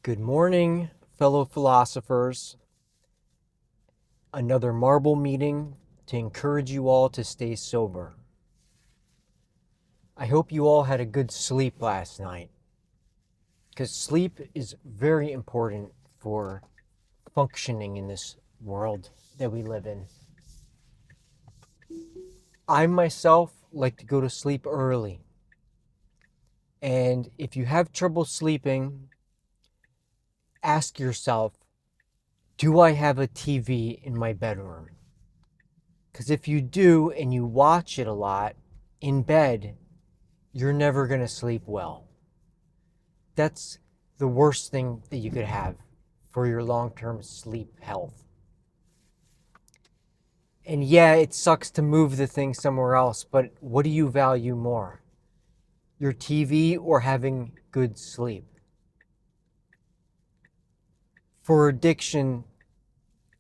Good morning, fellow philosophers. Another marble meeting to encourage you all to stay sober. I hope you all had a good sleep last night, because sleep is very important for functioning in this world that we live in. I myself like to go to sleep early. And if you have trouble sleeping, ask yourself, do I have a TV in my bedroom? Because if you do and you watch it a lot in bed, you're never going to sleep well. That's the worst thing that you could have for your long-term sleep health. And yeah, it sucks to move the thing somewhere else, but what do you value more? Your TV or having good sleep? For addiction,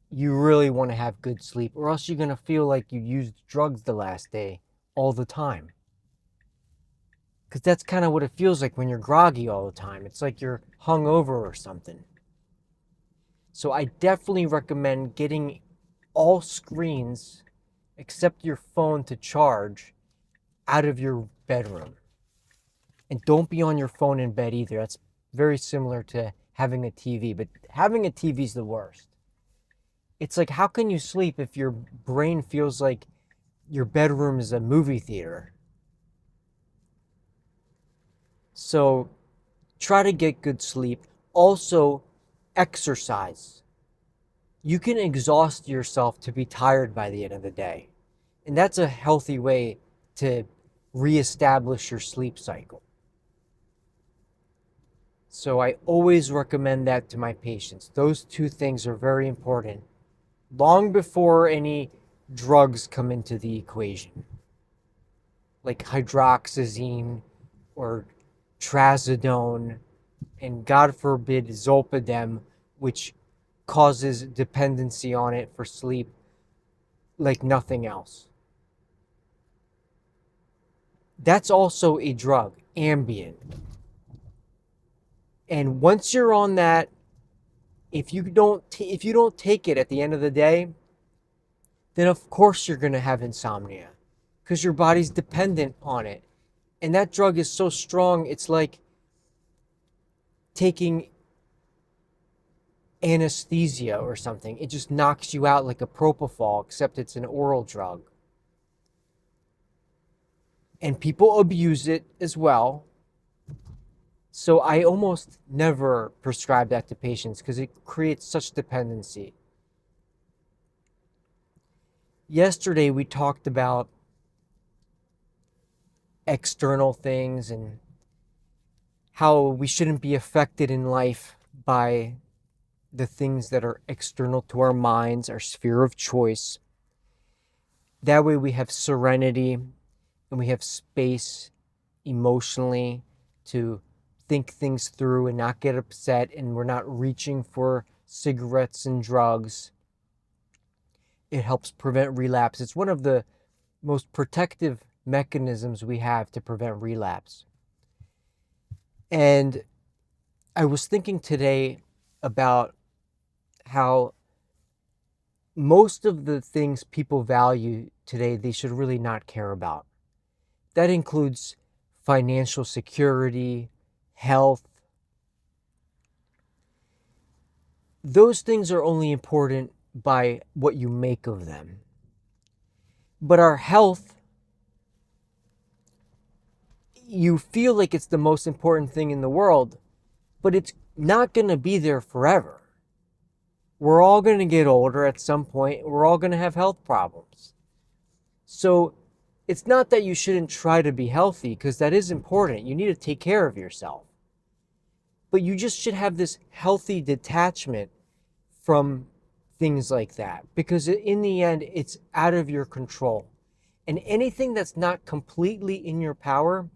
you really want to have good sleep, or else you're going to feel like you used drugs the last day all the time. Because that's kind of what it feels like when you're groggy all the time. It's like you're hungover or something. So I definitely recommend getting all screens except your phone to charge out of your bedroom. And don't be on your phone in bed either. That's very similar to having a TV, but having a TV is the worst. It's like, how can you sleep if your brain feels like your bedroom is a movie theater? So try to get good sleep. Also, exercise. You can exhaust yourself to be tired by the end of the day. And that's a healthy way to reestablish your sleep cycle. So I always recommend that to my patients. Those two things are very important, long before any drugs come into the equation, like hydroxyzine or trazodone, and God forbid zolpidem, which causes dependency on it for sleep like nothing else. That's also a drug, Ambien. And once you're on that, if you don't take it at the end of the day, then of course you're going to have insomnia because your body's dependent on it. And that drug is so strong, it's like taking anesthesia or something. It just knocks you out like a propofol, except it's an oral drug. And people abuse it as well. So I almost never prescribe that to patients because it creates such dependency. Yesterday we talked about external things and how we shouldn't be affected in life by the things that are external to our minds, our sphere of choice. That way we have serenity and we have space emotionally to think things through and not get upset, and we're not reaching for cigarettes and drugs. It helps prevent relapse. It's one of the most protective mechanisms we have to prevent relapse. And I was thinking today about how most of the things people value today, they should really not care about. That includes financial security, health. Those things are only important by what you make of them. But our health, you feel like it's the most important thing in the world, but it's not going to be there forever. We're all going to get older at some point. We're all going to have health problems. So it's not that you shouldn't try to be healthy, because that is important. You need to take care of yourself. But you just should have this healthy detachment from things like that, because in the end, it's out of your control. And anything that's not completely in your power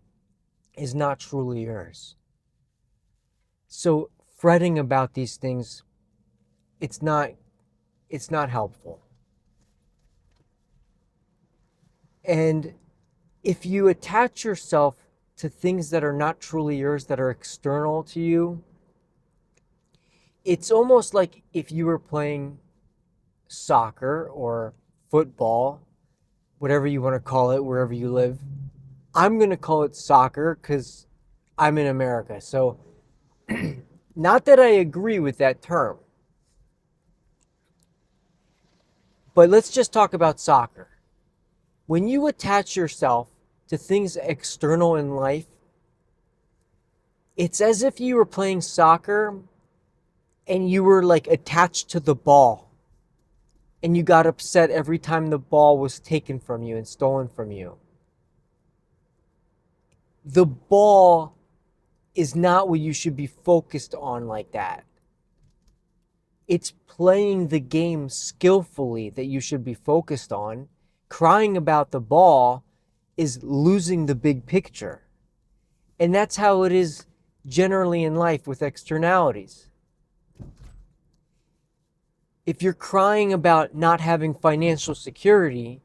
is not truly yours. So fretting about these things, it's not helpful. And if you attach yourself to things that are not truly yours, that are external to you, It's almost like if you were playing soccer or football, whatever you want to call it, wherever you live. I'm going to call it soccer because I'm in America. So, not that I agree with that term, but let's just talk about soccer. When you attach yourself to things external in life, it's as if you were playing soccer and you were like attached to the ball and you got upset every time the ball was taken from you and stolen from you. The ball is not what you should be focused on like that. It's playing the game skillfully that you should be focused on. Crying about the ball is losing the big picture. And that's how it is generally in life with externalities. If you're crying about not having financial security,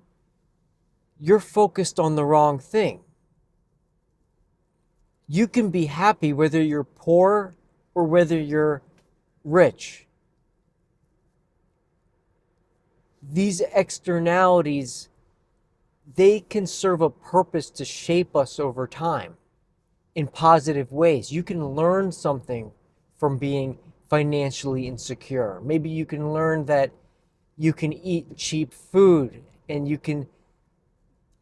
you're focused on the wrong thing. You can be happy whether you're poor or whether you're rich. These externalities, they can serve a purpose to shape us over time in positive ways. You can learn something from being financially insecure. Maybe you can learn that you can eat cheap food and you can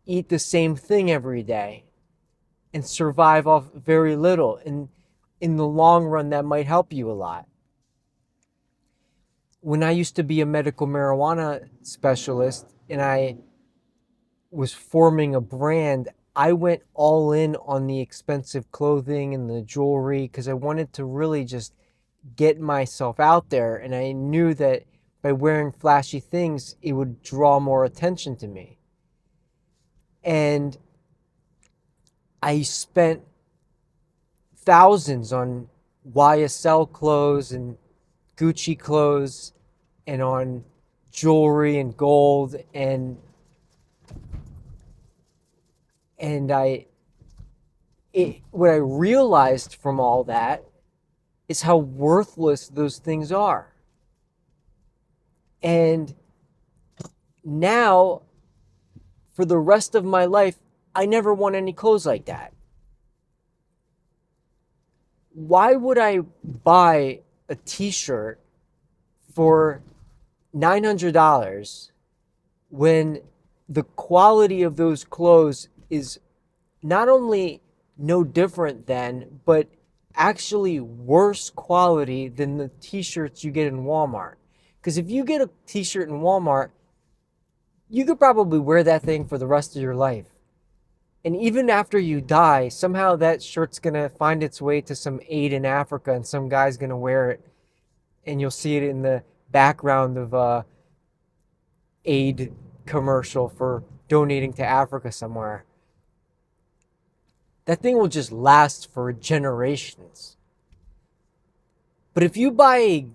eat the same thing every day and survive off very little. And in the long run, that might help you a lot. When I used to be a medical marijuana specialist and I was forming a brand, I went all in on the expensive clothing and the jewelry because I wanted to really just get myself out there. And I knew that by wearing flashy things, it would draw more attention to me. And I spent thousands on YSL clothes and Gucci clothes and on jewelry and gold and what I realized from all that is how worthless those things are. And now, for the rest of my life, I never want any clothes like that. Why would I buy a t-shirt for $900 when the quality of those clothes is not only no different than, but actually worse quality than the t-shirts you get in Walmart? Because if you get a t-shirt in Walmart, you could probably wear that thing for the rest of your life. And even after you die, somehow that shirt's going to find its way to some aid in Africa and some guy's going to wear it. And you'll see it in the background of a aid commercial for donating to Africa somewhere. That thing will just last for generations. But if you buy a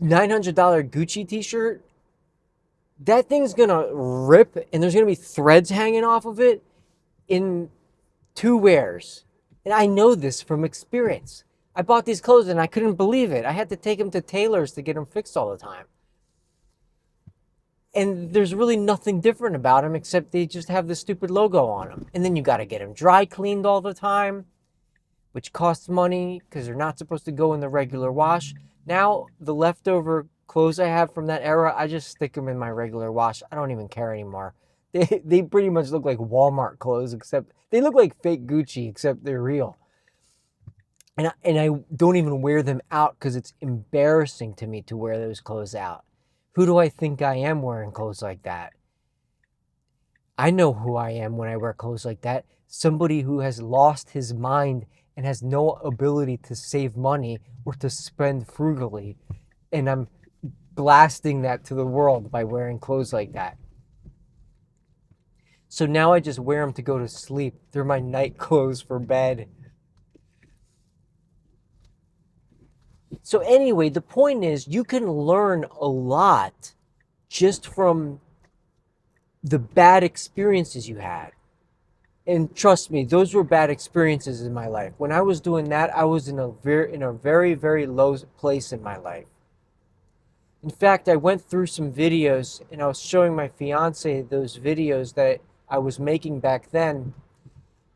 $900 Gucci t-shirt, that thing's going to rip and there's going to be threads hanging off of it in 2 wears. And I know this from experience. I bought these clothes and I couldn't believe it. I had to take them to tailors to get them fixed all the time. And there's really nothing different about them except they just have the stupid logo on them. And then you got to get them dry cleaned all the time, which costs money because they're not supposed to go in the regular wash. Now, the leftover clothes I have from that era, I just stick them in my regular wash. I don't even care anymore. They pretty much look like Walmart clothes, except they look like fake Gucci, except they're real. And I don't even wear them out because it's embarrassing to me to wear those clothes out. Who do I think I am wearing clothes like that? I know who I am when I wear clothes like that. Somebody who has lost his mind and has no ability to save money or to spend frugally. And I'm blasting that to the world by wearing clothes like that. So now I just wear them to go to sleep. They're my night clothes for bed. So anyway, the point is you can learn a lot just from the bad experiences you had. And trust me, those were bad experiences in my life. When I was doing that, I was in a very low place in my life. In fact, I went through some videos and I was showing my fiance those videos that I was making back then,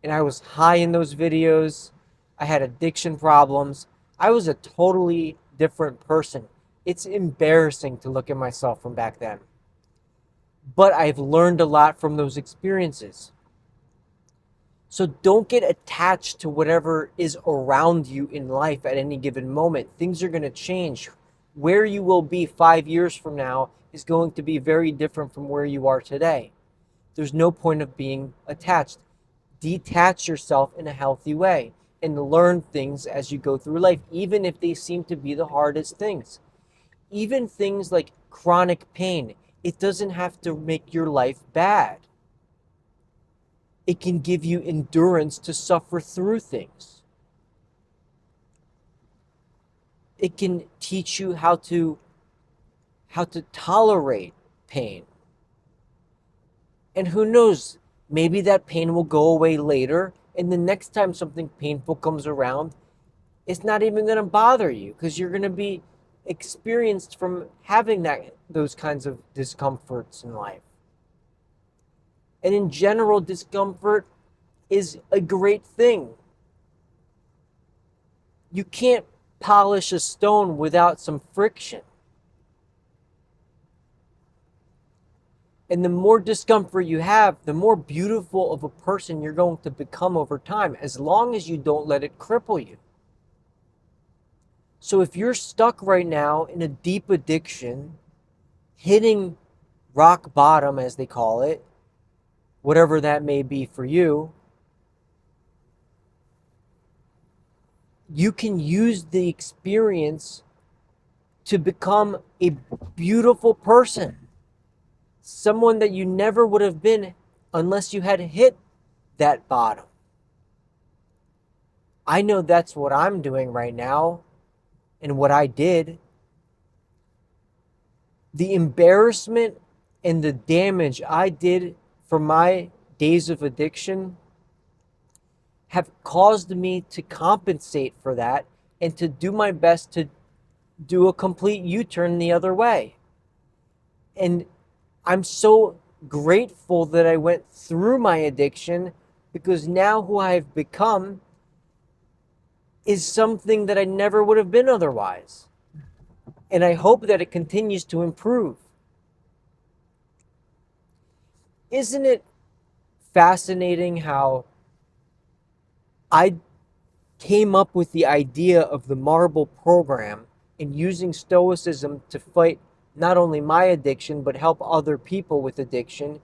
and I was high in those videos. I had addiction problems. I was a totally different person. It's embarrassing to look at myself from back then. But I've learned a lot from those experiences. So don't get attached to whatever is around you in life at any given moment. Things are going to change. Where you will be 5 years from now is going to be very different from where you are today. There's no point of being attached. Detach yourself in a healthy way and learn things as you go through life, even if they seem to be the hardest things. Even things like chronic pain, it doesn't have to make your life bad. It can give you endurance to suffer through things. It can teach you how to tolerate pain. And who knows, maybe that pain will go away later, and the next time something painful comes around, it's not even going to bother you because you're going to be experienced from having those kinds of discomforts in life. And in general, discomfort is a great thing. You can't polish a stone without some friction. And the more discomfort you have, the more beautiful of a person you're going to become over time, as long as you don't let it cripple you. So if you're stuck right now in a deep addiction, hitting rock bottom, as they call it, whatever that may be for you, you can use the experience to become a beautiful person. Someone that you never would have been unless you had hit that bottom. I know that's what I'm doing right now and what I did. The embarrassment and the damage I did for my days of addiction have caused me to compensate for that and to do my best to do a complete U-turn the other way. And I'm so grateful that I went through my addiction, because now who I've become is something that I never would have been otherwise. And I hope that it continues to improve. Isn't it fascinating how I came up with the idea of the marble program and using stoicism to fight not only my addiction but help other people with addiction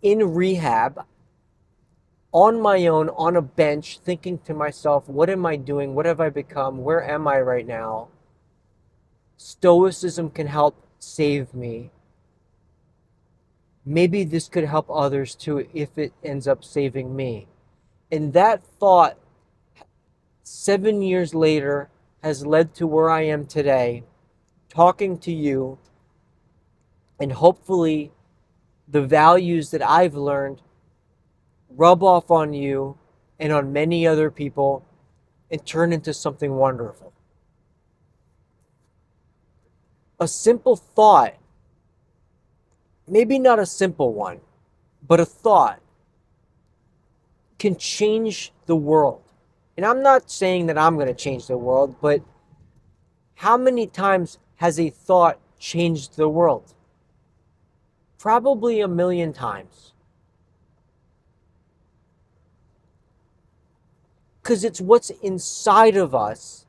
in rehab, on my own, on a bench, thinking to myself, what am I doing? What have I become? Where am I right now? Stoicism can help save me. Maybe this could help others too if it ends up saving me. And that thought, 7 years later, has led to where I am today, talking to you, and hopefully the values that I've learned rub off on you and on many other people and turn into something wonderful. A simple thought, maybe not a simple one, but a thought can change the world. And I'm not saying that I'm going to change the world, but how many times has a thought changed the world? Probably a million times. Because it's what's inside of us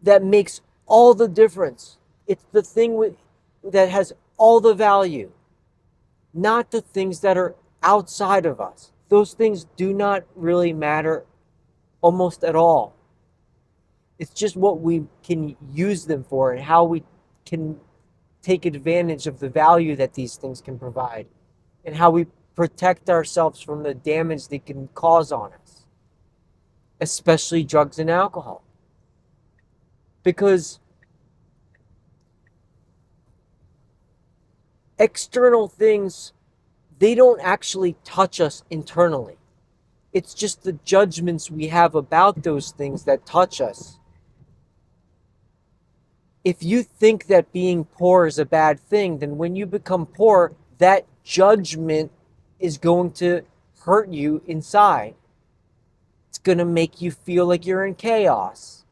that makes all the difference. It's the thing that has all the value, not the things that are outside of us. Those things do not really matter almost at all. It's just what we can use them for and how we can take advantage of the value that these things can provide and how we protect ourselves from the damage they can cause on us, especially drugs and alcohol. Because external things, they don't actually touch us internally. It's just the judgments we have about those things that touch us. If you think that being poor is a bad thing, then when you become poor, that judgment is going to hurt you inside. It's going to make you feel like you're in chaos.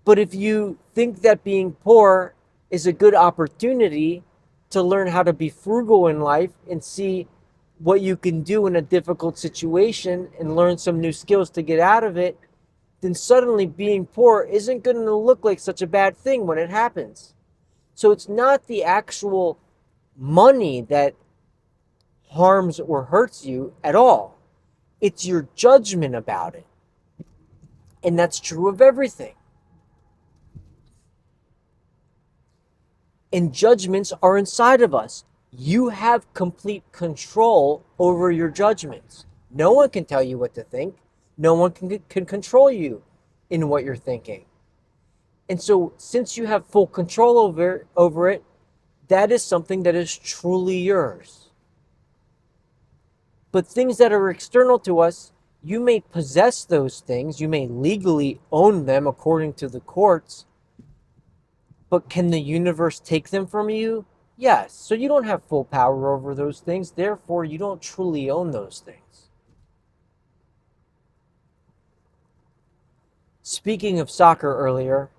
But if you think that being poor is a good opportunity to learn how to be frugal in life and see what you can do in a difficult situation and learn some new skills to get out of it, then suddenly being poor isn't going to look like such a bad thing when it happens. So it's not the actual money that harms or hurts you at all. It's your judgment about it. And that's true of everything. And judgments are inside of us. You have complete control over your judgments. No one can tell you what to think. No one can control you in what you're thinking. And so since you have full control over it, that is something that is truly yours. But things that are external to us, you may possess those things, you may legally own them according to the courts, but can the universe take them from you? Yes. So you don't have full power over those things, therefore you don't truly own those things. Speaking of soccer earlier,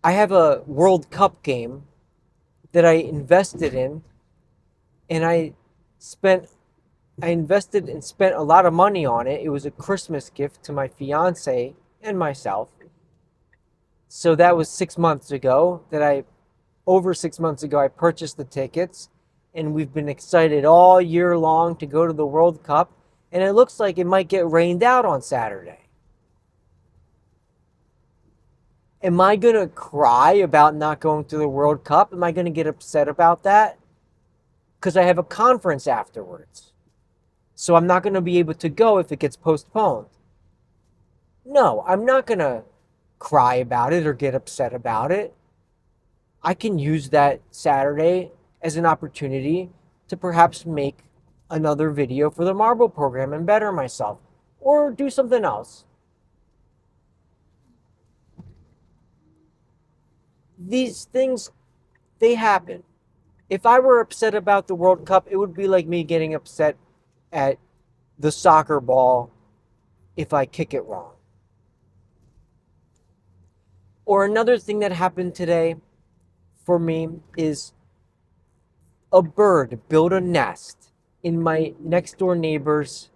I have a World Cup game that I invested in, and I invested and spent a lot of money on it. It was a Christmas gift to my fiance and myself. So that was 6 months ago over 6 months ago, I purchased the tickets, and we've been excited all year long to go to the World Cup, and it looks like it might get rained out on Saturday. Am I going to cry about not going to the World Cup? Am I going to get upset about that? Because I have a conference afterwards. So I'm not going to be able to go if it gets postponed. No, I'm not going to cry about it or get upset about it. I can use that Saturday as an opportunity to perhaps make another video for the Marble program and better myself, or do something else. These things, they happen. If I were upset about the World Cup, it would be like me getting upset at the soccer ball if I kick it wrong. Or another thing that happened today for me is a bird built a nest in my next door neighbor's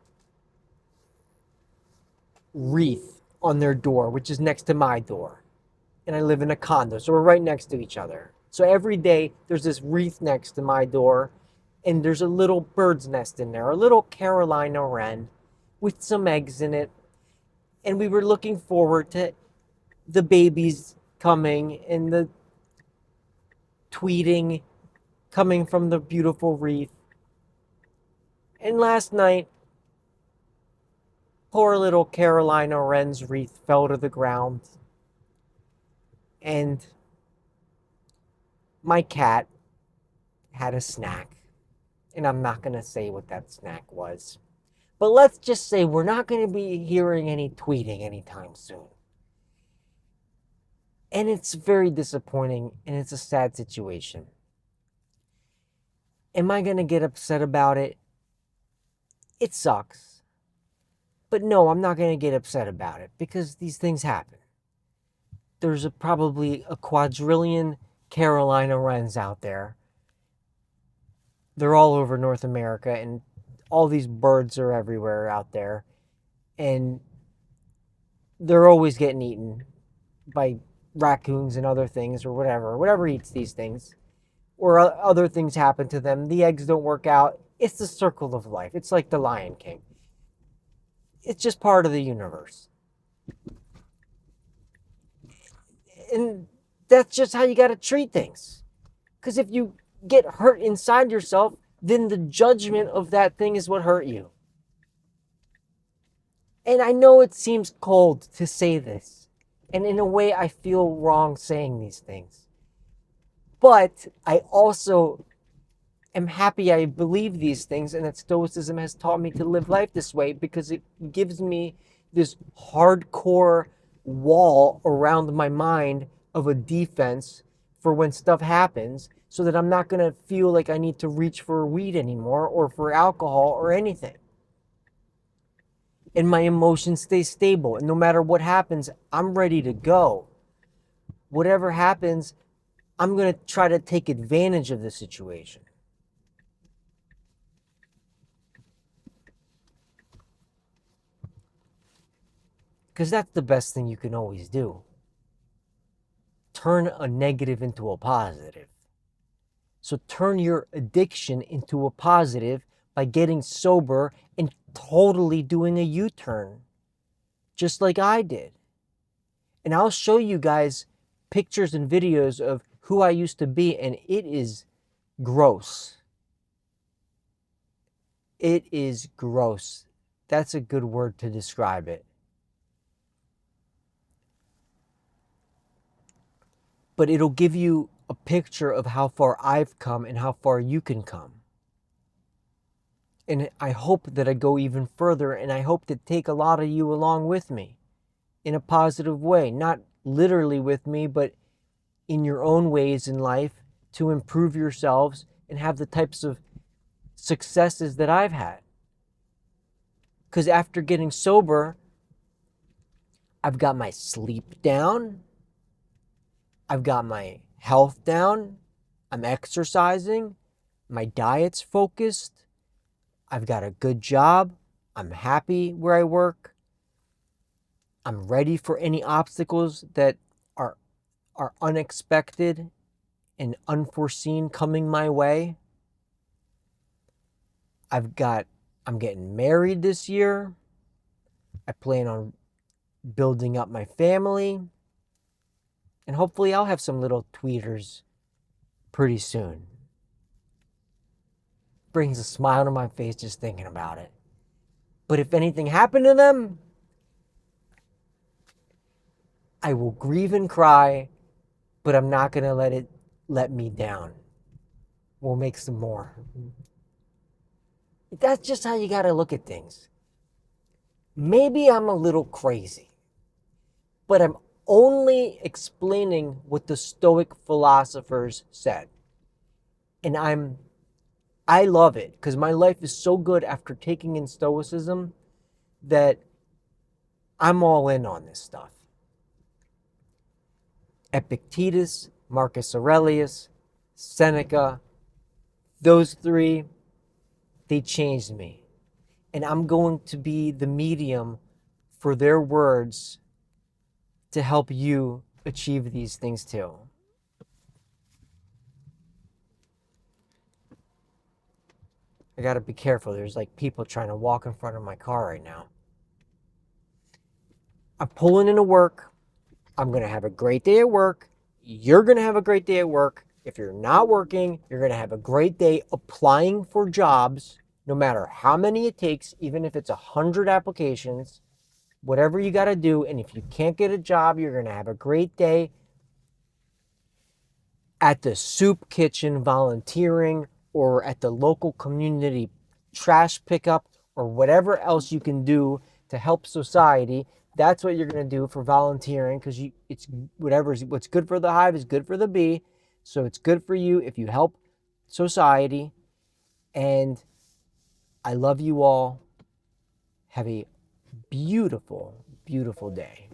wreath on their door, which is next to my door. And I live in a condo, so we're right next to each other. So every day there's this wreath next to my door, and there's a little bird's nest in there, a little Carolina wren with some eggs in it. And we were looking forward to the babies coming and the tweeting coming from the beautiful wreath. And last night, poor little Carolina wren's wreath fell to the ground. And my cat had a snack. And I'm not going to say what that snack was. But let's just say we're not going to be hearing any tweeting anytime soon. And it's very disappointing, and it's a sad situation. Am I going to get upset about it? It sucks. But no, I'm not going to get upset about it because these things happen. There's probably a quadrillion Carolina wrens out there. They're all over North America, and all these birds are everywhere out there. And they're always getting eaten by raccoons and other things or whatever eats these things. Or other things happen to them. The eggs don't work out. It's the circle of life. It's like the Lion King. It's just part of the universe. And that's just how you got to treat things. Because if you get hurt inside yourself, then the judgment of that thing is what hurt you. And I know it seems cold to say this. And in a way, I feel wrong saying these things. But I also am happy I believe these things and that Stoicism has taught me to live life this way, because it gives me this hardcore wall around my mind of a defense for when stuff happens, so that I'm not going to feel like I need to reach for weed anymore or for alcohol or anything. And my emotions stay stable. And no matter what happens, I'm ready to go. Whatever happens, I'm going to try to take advantage of the situation. Because that's the best thing you can always do. Turn a negative into a positive. So turn your addiction into a positive by getting sober and totally doing a U-turn, just like I did. And I'll show you guys pictures and videos of who I used to be, and it is gross. It is gross. That's a good word to describe it. But it'll give you a picture of how far I've come and how far you can come. And I hope that I go even further, and I hope to take a lot of you along with me in a positive way. Not literally with me, but in your own ways in life to improve yourselves and have the types of successes that I've had. Because after getting sober, I've got my sleep down. I've got my health down. I'm exercising. My diet's focused. I've got a good job. I'm happy where I work. I'm ready for any obstacles that are unexpected and unforeseen coming my way. I'm getting married this year. I plan on building up my family. And hopefully I'll have some little tweeters pretty soon. Brings a smile to my face just thinking about it. But if anything happened to them, I will grieve and cry, but I'm not going to let it let me down. We'll make some more. That's just how you got to look at things. Maybe I'm a little crazy, but I'm only explaining what the Stoic philosophers said. And I love it, because my life is so good after taking in Stoicism that I'm all in on this stuff. Epictetus, Marcus Aurelius, Seneca, those three, they changed me. And I'm going to be the medium for their words to help you achieve these things too. I gotta be careful. There's like people trying to walk in front of my car right now. I'm pulling into work. I'm gonna have a great day at work. You're gonna have a great day at work. If you're not working, you're gonna have a great day applying for jobs, no matter how many it takes, even if it's 100 applications, whatever you gotta do. And if you can't get a job, you're gonna have a great day at the soup kitchen volunteering, or at the local community trash pickup, or whatever else you can do to help society. That's what you're going to do for volunteering, because it's what's good for the hive is good for the bee. So it's good for you if you help society. And I love you all. Have a beautiful, beautiful day.